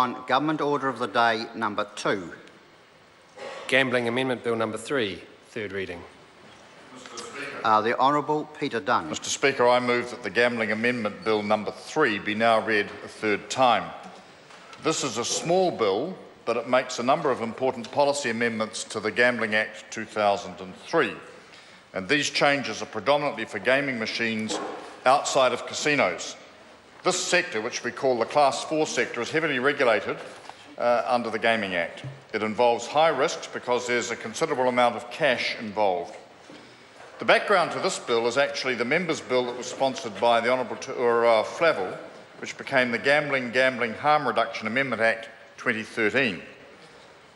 On Government Order of the Day number 2. Gambling Amendment Bill number 3, third reading. The Honourable Peter Dunn. Mr Speaker, I move that the Gambling Amendment Bill number 3 be now read a third time. This is a small bill, but it makes a number of important policy amendments to the Gambling Act 2003. And these changes are predominantly for gaming machines outside of casinos. This sector, which we call the Class 4 sector, is heavily regulated under the Gaming Act. It involves high risks because there's a considerable amount of cash involved. The background to this bill is actually the members' bill that was sponsored by the Honourable Flavel, which became the Gambling Harm Reduction Amendment Act 2013.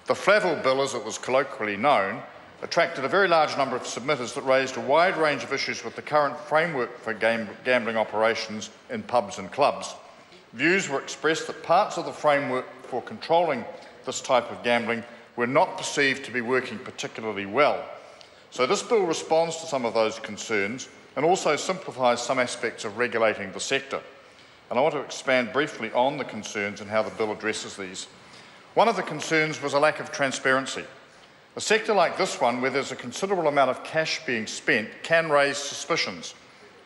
The Flavel bill, as it was colloquially known, attracted a very large number of submitters that raised a wide range of issues with the current framework for gambling operations in pubs and clubs. Views were expressed that parts of the framework for controlling this type of gambling were not perceived to be working particularly well. So this bill responds to some of those concerns and also simplifies some aspects of regulating the sector. And I want to expand briefly on the concerns and how the bill addresses these. One of the concerns was a lack of transparency. A sector like this one, where there's a considerable amount of cash being spent, can raise suspicions.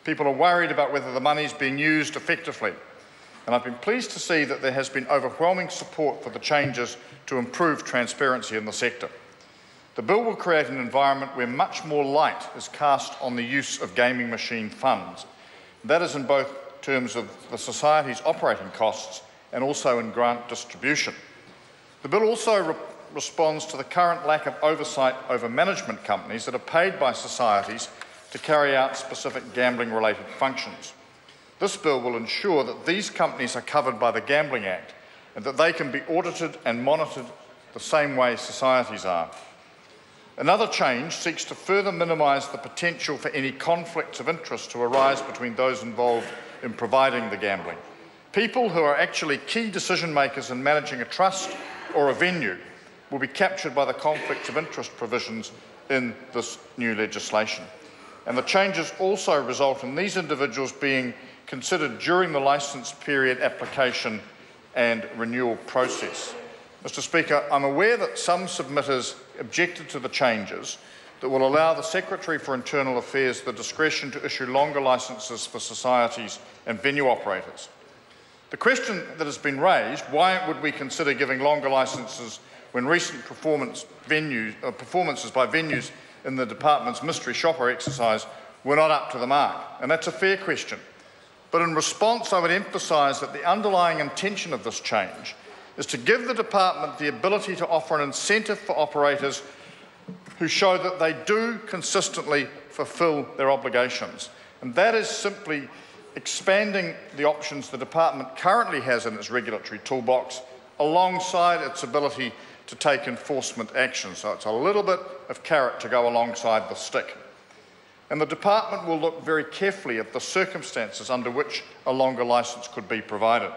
People are worried about whether the money is being used effectively. And I've been pleased to see that there has been overwhelming support for the changes to improve transparency in the sector. The bill will create an environment where much more light is cast on the use of gaming machine funds. That is in both terms of the Society's operating costs and also in grant distribution. The bill also responds to the current lack of oversight over management companies that are paid by societies to carry out specific gambling-related functions. This bill will ensure that these companies are covered by the Gambling Act and that they can be audited and monitored the same way societies are. Another change seeks to further minimise the potential for any conflicts of interest to arise between those involved in providing the gambling. People who are actually key decision-makers in managing a trust or a venue will be captured by the conflicts of interest provisions in this new legislation. And the changes also result in these individuals being considered during the licence period application and renewal process. Mr Speaker, I'm aware that some submitters objected to the changes that will allow the Secretary for Internal Affairs the discretion to issue longer licences for societies and venue operators. The question that has been raised, why would we consider giving longer licences when recent performances by venues in the Department's mystery shopper exercise were not up to the mark? And that's a fair question. But in response, I would emphasise that the underlying intention of this change is to give the Department the ability to offer an incentive for operators who show that they do consistently fulfil their obligations. And that is simply expanding the options the Department currently has in its regulatory toolbox alongside its ability to take enforcement action. So it's a little bit of carrot to go alongside the stick. And the Department will look very carefully at the circumstances under which a longer licence could be provided.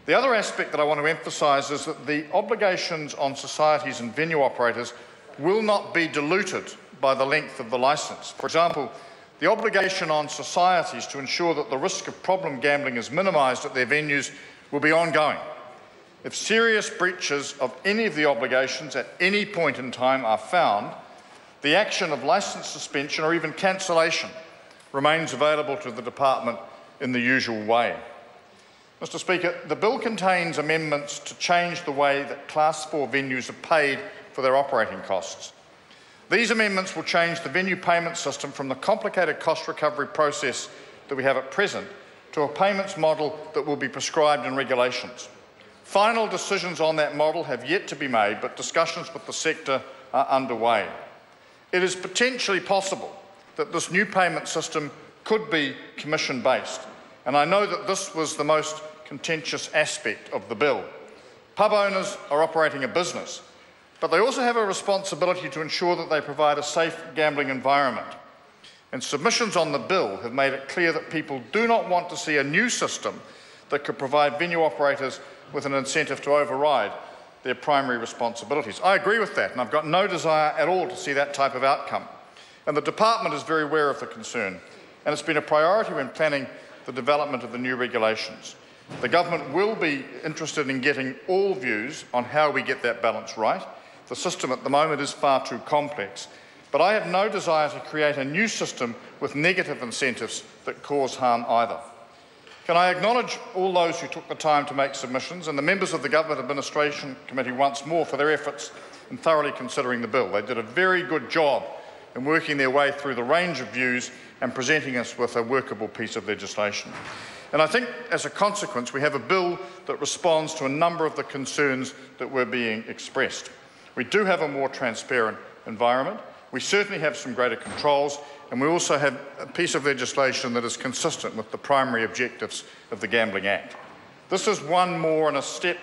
The other aspect that I want to emphasise is that the obligations on societies and venue operators will not be diluted by the length of the licence. For example, the obligation on societies to ensure that the risk of problem gambling is minimised at their venues will be ongoing. If serious breaches of any of the obligations at any point in time are found, the action of licence suspension or even cancellation remains available to the Department in the usual way. Mr Speaker, the bill contains amendments to change the way that Class 4 venues are paid for their operating costs. These amendments will change the venue payment system from the complicated cost recovery process that we have at present to a payments model that will be prescribed in regulations. Final decisions on that model have yet to be made, but discussions with the sector are underway. It is potentially possible that this new payment system could be commission-based, and I know that this was the most contentious aspect of the bill. Pub owners are operating a business, but they also have a responsibility to ensure that they provide a safe gambling environment. And submissions on the bill have made it clear that people do not want to see a new system that could provide venue operators with an incentive to override their primary responsibilities. I agree with that, and I've got no desire at all to see that type of outcome. And the Department is very aware of the concern, and it's been a priority when planning the development of the new regulations. The government will be interested in getting all views on how we get that balance right. The system at the moment is far too complex, but I have no desire to create a new system with negative incentives that cause harm either. Can I acknowledge all those who took the time to make submissions and the members of the Government Administration Committee once more for their efforts in thoroughly considering the bill. They did a very good job in working their way through the range of views and presenting us with a workable piece of legislation. And I think, as a consequence, we have a bill that responds to a number of the concerns that were being expressed. We do have a more transparent environment. We certainly have some greater controls, and we also have a piece of legislation that is consistent with the primary objectives of the Gambling Act. This is one more in a step,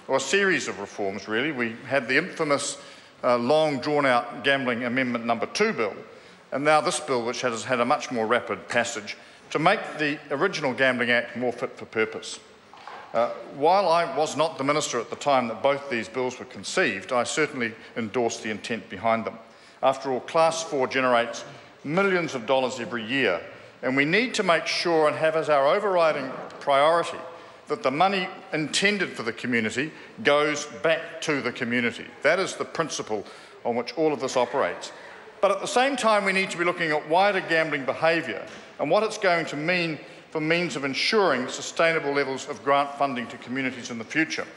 or a series of reforms, really. We had the infamous long drawn-out Gambling Amendment number 2 bill, and now this bill, which has had a much more rapid passage, to make the original Gambling Act more fit for purpose. While I was not the minister at the time that both these bills were conceived, I certainly endorsed the intent behind them. After all, Class 4 generates millions of dollars every year, and we need to make sure and have as our overriding priority that the money intended for the community goes back to the community. That is the principle on which all of this operates. But at the same time, we need to be looking at wider gambling behaviour and what it's going to mean for means of ensuring sustainable levels of grant funding to communities in the future.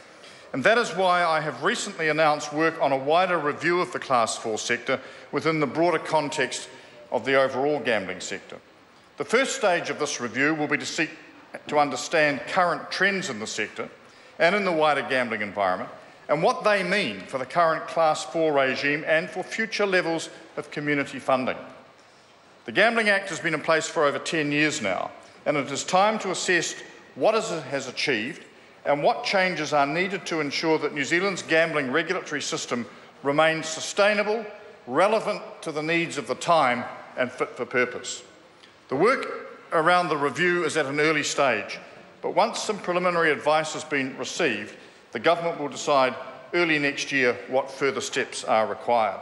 And that is why I have recently announced work on a wider review of the Class 4 sector within the broader context of the overall gambling sector. The first stage of this review will be to seek to understand current trends in the sector and in the wider gambling environment and what they mean for the current Class 4 regime and for future levels of community funding. The Gambling Act has been in place for over 10 years now, and it is time to assess what it has achieved and what changes are needed to ensure that New Zealand's gambling regulatory system remains sustainable, relevant to the needs of the time and fit for purpose. The work around the review is at an early stage, but once some preliminary advice has been received, the government will decide early next year what further steps are required.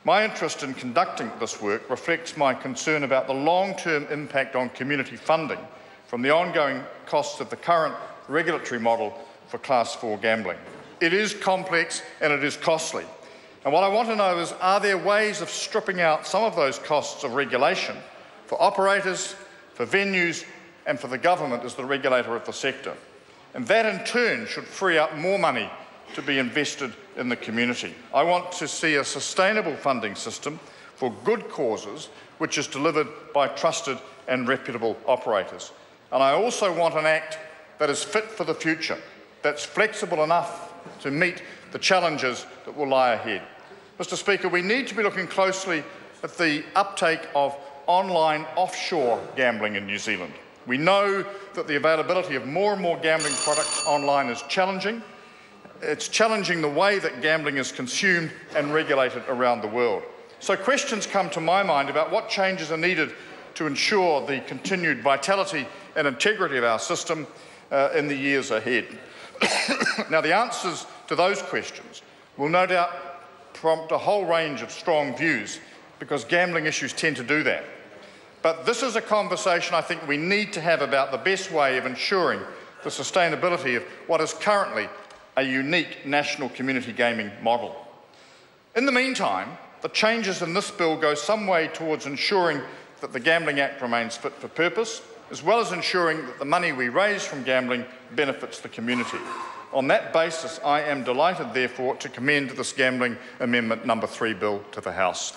My interest in conducting this work reflects my concern about the long-term impact on community funding from the ongoing costs of the current regulatory model for Class 4 gambling. It is complex and it is costly. And what I want to know is, are there ways of stripping out some of those costs of regulation for operators, for venues and for the government as the regulator of the sector? And that in turn should free up more money to be invested in the community. I want to see a sustainable funding system for good causes which is delivered by trusted and reputable operators. And I also want an Act that is fit for the future, that's flexible enough to meet the challenges that will lie ahead. Mr. Speaker, we need to be looking closely at the uptake of online offshore gambling in New Zealand. We know that the availability of more and more gambling products online is challenging. It's challenging the way that gambling is consumed and regulated around the world. So questions come to my mind about what changes are needed to ensure the continued vitality and integrity of our system in the years ahead. Now, the answers to those questions will no doubt prompt a whole range of strong views, because gambling issues tend to do that. But this is a conversation I think we need to have about the best way of ensuring the sustainability of what is currently a unique national community gaming model. In the meantime, the changes in this bill go some way towards ensuring that the Gambling Act remains fit for purpose, as well as ensuring that the money we raise from gambling benefits the community. On that basis, I am delighted, therefore, to commend this Gambling Amendment number 3 bill to the House.